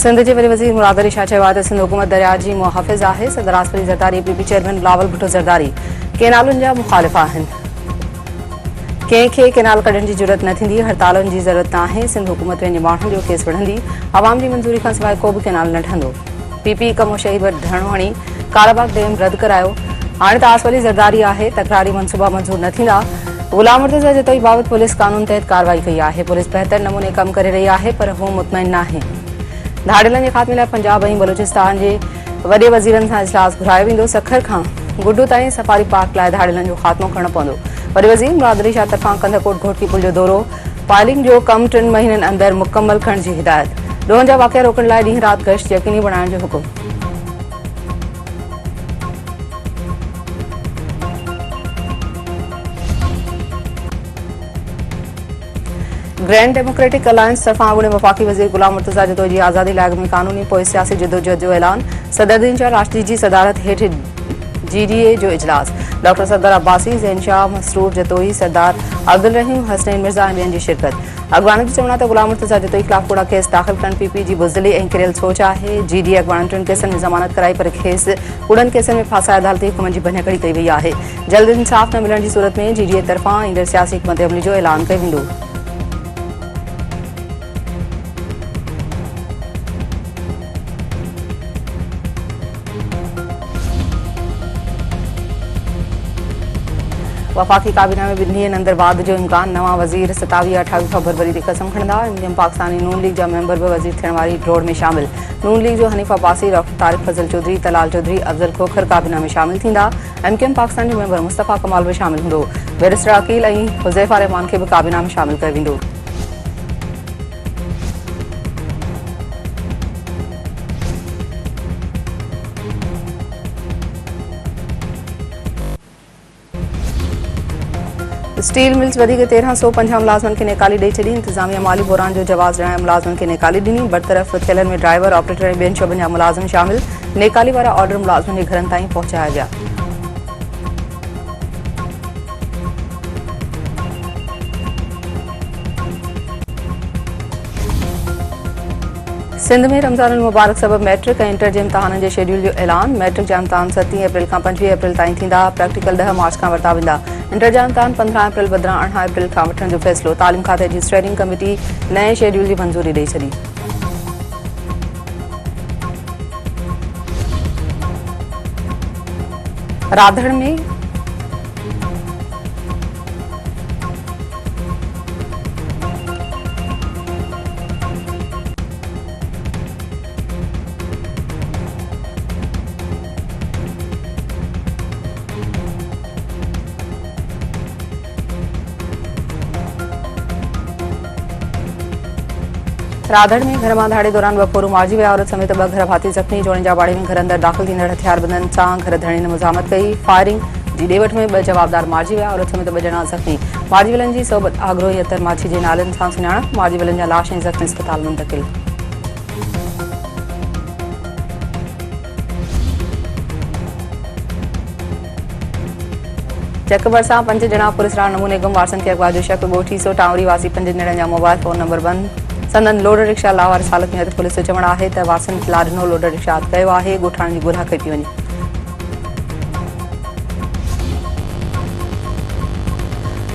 सिंध के वरी वज़ीर मुराद अली शाह चयो आहे त सिंध हुकूमत दरिया जी मुहाफ़िज़ आहे। सदर आसफ़ली ज़रदारी पीपी चेयरमैन बिलावल भुट्टो ज़रदारी केनालुनि जा मुख़ालिफ़ आहिनि। कंहिंखे केनाल कढण जी ज़रूरत न थींदी, हड़तालुनि जी ज़रूरत नाहे। सिंध हुकूमत पंहिंजे माण्हुनि जो केस विढ़ंदी, अवाम जी मंज़ूरी खां सवाइ को बि केनाल न ठहंदो। पीपी कमो शहीद वटि धरणो हणी काराबाग डैम रद्द करायो। हाणे त आसफ़ली ज़रदारी आहे, तकरारी मनसूबा मंज़ूर न थींदा। गुलाम मुर्तज़ा जतोई बाबति पुलिस कानून तहत कार्रवाई कई आहे। पुलिस बहितर नमूने कम करे रही आहे, पर हू मुतमइन नाहे। धाड़ियलनि जे ख़ात्मे लाइ पंजाब ऐं बलूचिस्तान जे वॾे वज़ीरनि सां इजलास घुरायो वेंदो। सखर खां गुड्डू ताईं सफ़ारी पार्क लाइ धाड़ियलनि जो ख़ात्मो करणो पवंदो। वॾे वज़ीर मुराद अली शाह तरफ़ां कंदकोट घोटकी पुल जो दौरो, पाइलिंग जो कमु 3 महीननि अंदरि मुकमल करण जी हिदायत। ॾोहनि जा वाक़िआ रोकण लाइ ॾींहुं राति गश्त यक़ीनी बणाइण जो हुकुम। ग्रैंड डेमोक्रेटिक अलायंस तरफ़ां अॻूणे वफ़ाक़ी वज़ीर गुलाम मुर्तज़ा जतोई जी आज़ादी लाइ अॻु में क़ानूनी पोइ सियासी जिदोजहद जो ऐलान। सदरुद्दीन शाह राशिदी जी सदारत हेठि GDA जो इजलास। डॉक्टर सदर अब्बासी, ज़ैन शाह, मसरूर जतोई, सरदार अब्दुल रहीम, हसनैन मिर्ज़ा ऐं ॿियनि जी शिरकत। अॻवाननि जो चवणु आहे त गुलाम मुर्तज़ा जतोई ख़िलाफ़ कूड़ा केस दाख़िल करणु पीपी जी बुज़दिली ऐं किरियल सोच आहे। GDA अॻवाननि 3 केसनि में ज़मानत कराई, पर खेसि कूड़नि केसनि में फासाए अदालती हुकुमनि जी भञकड़ी कई वई आहे। जल्द इंसाफ़ न मिलण जी सूरत में GDA तरफ़ां ईंदड़ सियासी हिकमत अमली जो ऐलान कयो वेंदो। वफ़ाक़ी काबीना में 2 ॾींहनि अंदरि वाद जो इम्कान। नवां वज़ीर 27-28 फरवरी ते क़सम खणंदा। इंडियन पाकिस्तानी नून लीग जा मेंबर बि वज़ीर थियण वारी ड्रोड़ में शामिल। नून लीग जो हनीफ़ अब्बासी, डॉक्टर तारिक फज़ल चौधरी, तलाल चौधरी, अफ़ज़ल खोखर काबीना में शामिल थींदा। MKM पाकिस्तान जो मेंबर मुस्तफ़ा कमाल बि शामिल हूंदो। बैरिस्टर अकील ऐं हुज़ैफ़ा रहमान खे बि काबीना में शामिल कयो वेंदो। स्टील मिल्स वधी 1350 मुलाज़मनि खे नेकाली ॾेई छॾी। इंतिज़ामिया माली बहरान जो जवाज़ ॾियण मुलाज़मनि खे नेकाली ॾिनी। बरतरफ़ थियलनि में ड्राइवर, ऑपरेटर ऐं ॿियनि शोबनि जा मुलाज़िम शामिल। नेकाली वारा ऑर्डर मुलाज़मनि जे घरनि ताईं पहुचाया विया। सिंध में रमज़ान मुबारक सबब मैट्रिक ऐं इंटर जे इम्तिहाननि जे शेड्यूल जो ऐलान। मैट्रिक जा इम्तिहान 7 अप्रैल खां 25 अप्रैल ताईं थींदा। प्रैक्टिकल 10 मार्च खां वरिता वेंदा। इंटर जा इम्तिहान 15 अप्रैल बदिरां 18 अप्रैल खां वठण जो फ़ैसिलो। तालीम खाते जी स्टेयरिंग कमेटी नए शेड्यूल जी मंज़ूरी ॾेई छॾी। राधड़ में घर मां धाड़े दौरान बपोरू मारिजी विया। औरत समेत 2 घर भाती ज़ख़्मी। जोड़नि जा बाड़े में घर अंदरि दाख़िल थींदड़ हथियारबंदनि सां घर धरणी ने मुज़ाहमत कई। फायरिंग जी ॾेवठ में 2 जवाबदार मारिजी विया। औरत समेत 2 ॼणा ज़ख़्मी। मारिजी वियलनि जी सोबत आगरोही अतर माछी जे नालनि सां सुञाणप। मारिजी वियलनि जा लाश ऐं ज़ख़्मी अस्पताल मुंतक़िल। चक भरिसां 5 ॼणा पुलिस राह नमूने गुम। वारसनि खे अगवा जो शक। ॻोठी सो टावरी वासी 5 ॼणनि जा मोबाइल फ़ोन नंबर बंदि। संदन लोडर रिक्शा लावारिस हालत में। पुलिस जो चवणु आहे त वारसनि ख़िलाफ़ ॾिनो लोडर रिक्शा हथ कयो आहे। ॻोठाणनि जी ॻोल्हा कई पई वञे।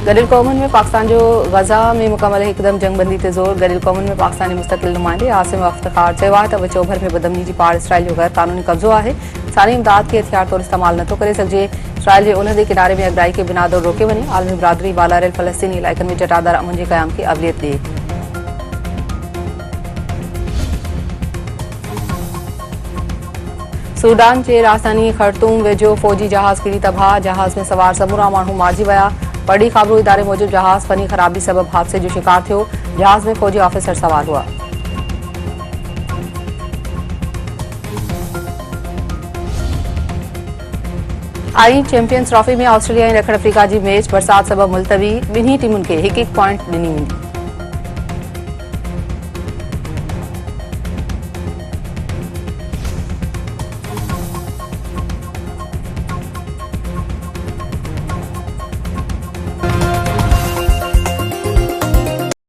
गॾियल क़ौमुनि में पाकिस्तान जो ग़ज़ा में मुकमल हिकदम जंगबंदी ते ज़ोर। गॾियल क़ौमुनि में पाकिस्तान जे मुस्तक़िल नुमाइंदे आसिम अफ्तार चयो आहे त विचो ओभर में बदमनी जी पाड़ इसराइल जो गैर क़ानूनी कब्ज़ो आहे। सानी इमदाद खे हथियार तौरु इस्तेमालु नथो करे सघिजे। इसराइल जे ओलहदे किनारे में अगराई खे बिनादौर रोके वञे। आलमी बिरादरी बालारेल फ़लस्तीनी इलाइक़नि में जटादार अमन जे क़याम खे अवलियत ॾिए। सूडान जे राजधानी खर्तूम वेझो फ़ौजी जहाज़ किरी तबाह। जहाज़ में सवार समूरा माण्हू मारिजी विया। पढ़ी ख़बरूं इदारे मूजिब जहाज़ फनी ख़राबी सबब हादसे जो शिकार थियो। जहाज़ में फ़ौजी ऑफिसर सवार हुआ। आई चैंपियंस ट्रॉफी में ऑस्ट्रेलिया ऐं ॾखण अफ्रीका जी मैच बरसात सबब मुलतवी। 2 टीमुनि खे 1-1 पॉइंट ॾिनी वेंदी।